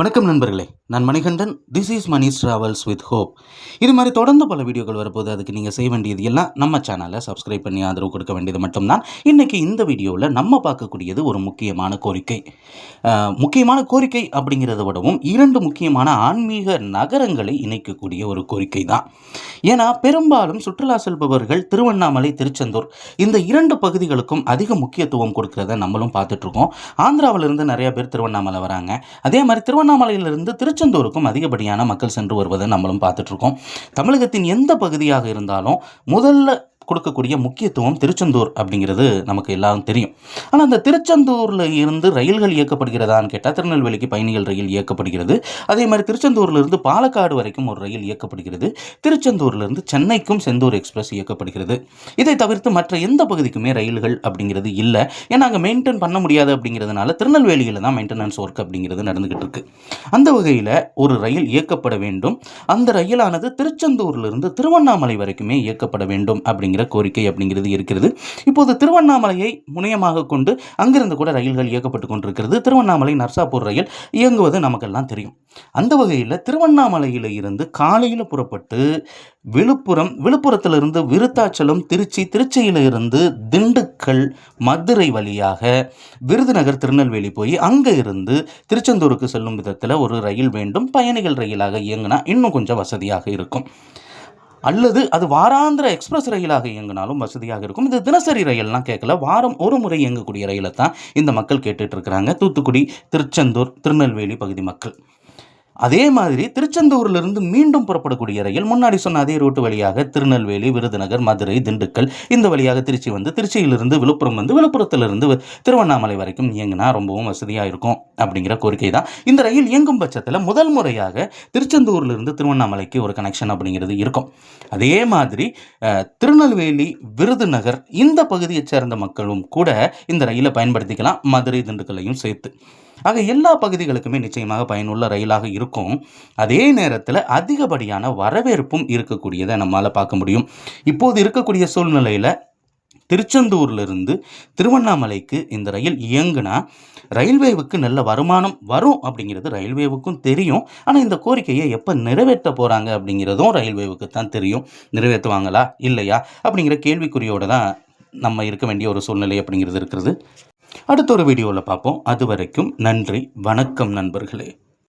வணக்கம் நண்பர்களே, நான் Manikandan. This is Mani's travels with hope. இது மாதிரி தொடர்ந்து பல வீடியோக்கள் வரப்போது. அதுக்கு நீங்கள் செய்ய வேண்டியது எல்லாம் நம்ம சேனலை சப்ஸ்கிரைப் பண்ணி ஆதரவு கொடுக்க வேண்டியது மட்டும்தான். இன்றைக்கி இந்த வீடியோவில் நம்ம பார்க்கக்கூடியது ஒரு முக்கியமான கோரிக்கை. அப்படிங்கிறத விடவும் இரண்டு முக்கியமான ஆன்மீக நகரங்களை இணைக்கக்கூடிய ஒரு கோரிக்கை தான். ஏன்னா பெரும்பாலும் சுற்றுலா செல்பவர்கள் திருவண்ணாமலை, திருச்செந்தூர் இந்த இரண்டு பகுதிகளுக்கும் அதிக முக்கியத்துவம் கொடுக்கறத நம்மளும் பார்த்துட்ருக்கோம். ஆந்திராவிலிருந்து நிறைய பேர் திருவண்ணாமலை வராங்க. அதே மாதிரி திருவண்ணாமலையிலிருந்து திருச்செந்தூருக்கும் அதிகப்படியான மக்கள் சென்று வருவதை நம்மளும் பார்த்துட்ருக்கோம். தமிழகத்தின் எந்த பகுதியாக இருந்தாலும் முதல்ல கொடுக்கக்கூடிய முக்கியத்துவம் திருச்செந்தூர் அப்படிங்கிறது நமக்கு எல்லாரும் தெரியும். ஆனால் அந்த திருச்செந்தூரில் இருந்து ரயில்கள் இயக்கப்படுகிறதான்னு கேட்டால் திருநெல்வேலிக்கு பயணிகள் ரயில் இயக்கப்படுகிறது. அதே மாதிரி திருச்செந்தூர்லேருந்து பாலக்காடு வரைக்கும் ஒரு ரயில் இயக்கப்படுகிறது. திருச்செந்தூர்லேருந்து சென்னைக்கும் செந்தூர் எக்ஸ்பிரஸ் இயக்கப்படுகிறது. இதை தவிர்த்து மற்ற எந்த பகுதிக்குமே ரயில்கள் அப்படிங்கிறது இல்லை. ஏன்னா அங்கே மெயின்டைன் பண்ண முடியாது அப்படிங்கிறதுனால திருநெல்வேலியில் தான் மெயின்டெனன்ஸ் ஒர்க் அப்படிங்கிறது நடந்துகிட்டு இருக்கு. அந்த வகையில் ஒரு ரயில் இயக்கப்பட வேண்டும். அந்த ரயிலானது திருச்செந்தூர்லேருந்து திருவண்ணாமலை வரைக்குமே இயக்கப்பட வேண்டும் அப்படிங்கிற கோரிக்கை அப்படிங்கிறது இருக்கிறது. இப்போது திருவண்ணாமலையை முனையமாக கொண்டு அங்கிருந்து கூட ரயில்கள் இயக்கப்பட்டு கொண்டிருக்கிறது. திருவண்ணாமலை நர்சாப்பூர் ரயில் இயங்குவது நமக்கெல்லாம் தெரியும். அந்த வகையில் திருவண்ணாமலையில் இருந்து காலையில் புறப்பட்டு விழுப்புரத்திலிருந்து விருத்தாச்சலம், திருச்சியிலிருந்து திண்டுக்கல், மதுரை வழியாக விருதுநகர், திருநெல்வேலி போய் அங்கே இருந்து திருச்செந்தூருக்கு செல்லும் விதத்தில் ஒரு ரயில் வேண்டும். பயணிகள் ரயிலாக இயங்கினா இன்னும் கொஞ்சம் வசதியாக இருக்கும். அல்லது அது வாராந்திர எக்ஸ்பிரஸ் ரயிலாக இயங்கினாலும் வசதியாக இருக்கும். இது தினசரி ரயில்லாம் கேட்கல, வாரம் ஒரு முறை இயங்கக்கூடிய ரயிலை தான் இந்த மக்கள் கேட்டுட்டு இருக்கிறாங்க. தூத்துக்குடி, திருச்செந்தூர், திருநெல்வேலி பகுதி மக்கள். அதே மாதிரி திருச்செந்தூரிலிருந்து மீண்டும் புறப்படக்கூடிய ரயில் முன்னாடி சொன்ன அதே ரூட்டு வழியாக திருநெல்வேலி, விருதுநகர், மதுரை, திண்டுக்கல் இந்த வழியாக திருச்சி வந்து திருச்சியிலிருந்து விழுப்புரம் வந்து விழுப்புரத்திலிருந்து திருவண்ணாமலை வரைக்கும் இயங்கினா ரொம்பவும் வசதியாக இருக்கும் அப்படிங்கிற கோரிக்கை தான். இந்த ரயில் இயங்கும் பட்சத்தில் முதல் முறையாக திருச்செந்தூரிலிருந்து திருவண்ணாமலைக்கு ஒரு கனெக்ஷன் அப்படிங்கிறது இருக்கும். அதே மாதிரி திருநெல்வேலி, விருதுநகர் இந்த பகுதியை சேர்ந்த மக்களும் கூட இந்த ரயிலை பயன்படுத்திக்கலாம், மதுரை, திண்டுக்கல்லையும் சேர்த்து. ஆக எல்லா பகுதிகளுக்குமே நிச்சயமாக பயனுள்ள ரயிலாக இருக்கும். அதே நேரத்தில் அதிகப்படியான வரவேற்பும் இருக்கக்கூடியதை நம்மளால் பார்க்க முடியும். இப்போது இருக்கக்கூடிய சூழ்நிலையில் திருச்செந்தூர்லேருந்து திருவண்ணாமலைக்கு இந்த ரயில் இயங்குனா ரயில்வேவுக்கு நல்ல வருமானம் வரும் அப்படிங்கிறது ரயில்வேவுக்கும் தெரியும். ஆனால் இந்த கோரிக்கையை எப்போ நிறைவேற்ற போகிறாங்க அப்படிங்கிறதும் ரயில்வேவுக்கு தான் தெரியும். நிறைவேற்றுவாங்களா இல்லையா அப்படிங்கிற கேள்விக்குறியோடு தான் நம்ம இருக்க வேண்டிய ஒரு சூழ்நிலை அப்படிங்கிறது இருக்கிறது. அடுத்த ஒரு வீடியோவில் பார்ப்போம். அது வரைக்கும் நன்றி, வணக்கம் நண்பர்களே.